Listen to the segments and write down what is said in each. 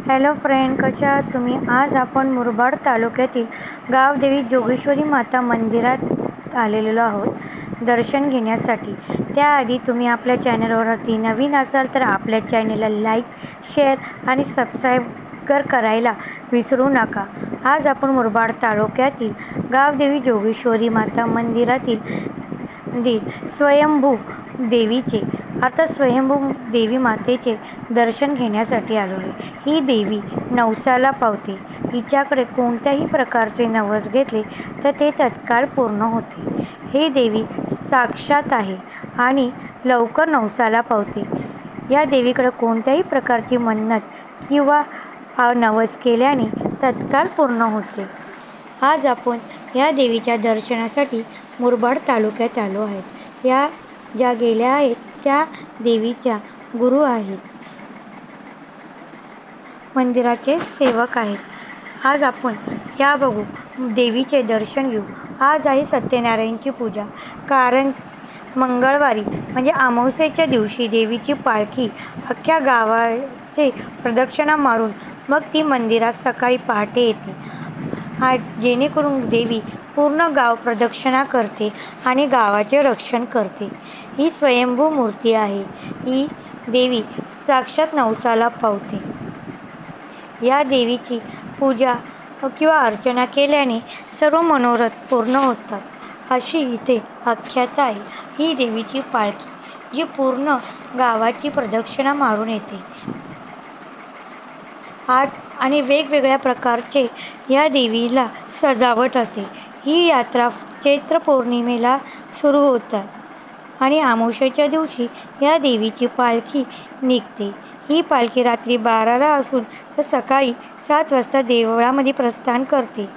Hello friend, कशा आहात तुम्ही? आज आपण मुरबाड तालुक्यातील गावदेवी जोगेश्वरी माता मंदिरात आलेलो आहोत दर्शन घेण्यासाठी। त्याआधी तुम्ही आपल्या चॅनलवरती नवीन असाल तर आपल्या चॅनलला लाईक, शेअर आणि सबस्क्राईब करायला विसरू नका। आज आपण मुरबाड तालुक्यातील गावदेवी जोगेश्वरी माता मंदिरातील स्वयंभू देवीचे अर्थात स्वयंभू देवी मातेचे दर्शन घेण्यासाठी आलेलो आहे। ही देवी नवसाला पावते। हिच्याकडे कोणत्याही प्रकारचे नवस घेतले तर ते तत्काळ पूर्ण होते। ही देवी साक्षात आहे आणि लवकर नवसाला पावते। या देवीकडे कोणत्याही प्रकारची मन्नत किंवा नवस केल्याने तत्काळ पूर्ण होते। आज आपण या देवीच्या दर्शनासाठी मुरबाड तालुक्यात आलो आहेत। या ज्या गेल्या आहेत त्या देवीच्या गुरु आहेत, मंदिराचे सेवक आहेत। आज आपण या बघू, देवीचे दर्शन घेऊ। आज आहे सत्यनारायणची पूजा, कारण मंगळवारी म्हणजे अमावस्येच्या दिवशी देवीची पालखी अख्ख्या गावाचे प्रदक्षिणा मारून मग ती मंदिरात सकाळी पहाटे येते। जेणेकरून देवी पूर्ण गाव प्रदक्षिणा करते आणि गावाचे रक्षण करते। ही स्वयंभू मूर्ती आहे। ही देवी साक्षात नवसाला पावते। या देवीची पूजा किंवा अर्चना केल्याने सर्व मनोरथ पूर्ण होतात, अशी इथे आख्याता आहे। ही देवीची पालखी जी पूर्ण गावाची प्रदक्षिणा मारून येते। आज आणि वेगवेगळ्या प्रकारचे या देवीला सजावट असते। ही यात्रा चैत्र पौर्णिमेला सुरू होतात आणि अमावस्येच्या दिवशी या देवीची पालखी निघते। ही पालखी रात्री 12ला असून तर सकाळी 7 वाजता देवळामध्ये प्रस्थान करते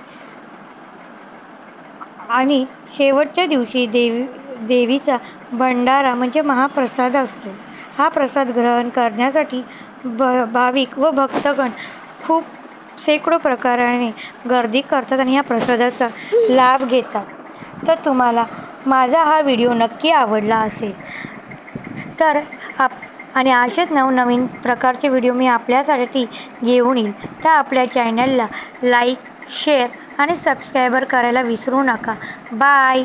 आणि शेवटच्या दिवशी देवीचा भंडारा म्हणजे महाप्रसाद असतो। हा प्रसाद ग्रहण करण्यासाठी भाविक व भक्तगण खूप शेकडो प्रकाराने गर्दी करतात आणि ह्या प्रसादाचा लाभ घेतात। तर तुम्हाला माझा हा व्हिडिओ नक्की आवडला असेल तर आणि असेच नवनवीन प्रकारचे व्हिडिओ मी आपल्यासाठी घेऊन येईल, तर आपल्या चॅनलला लाईक, शेअर आणि सबस्क्राईबर करायला विसरू नका। बाय।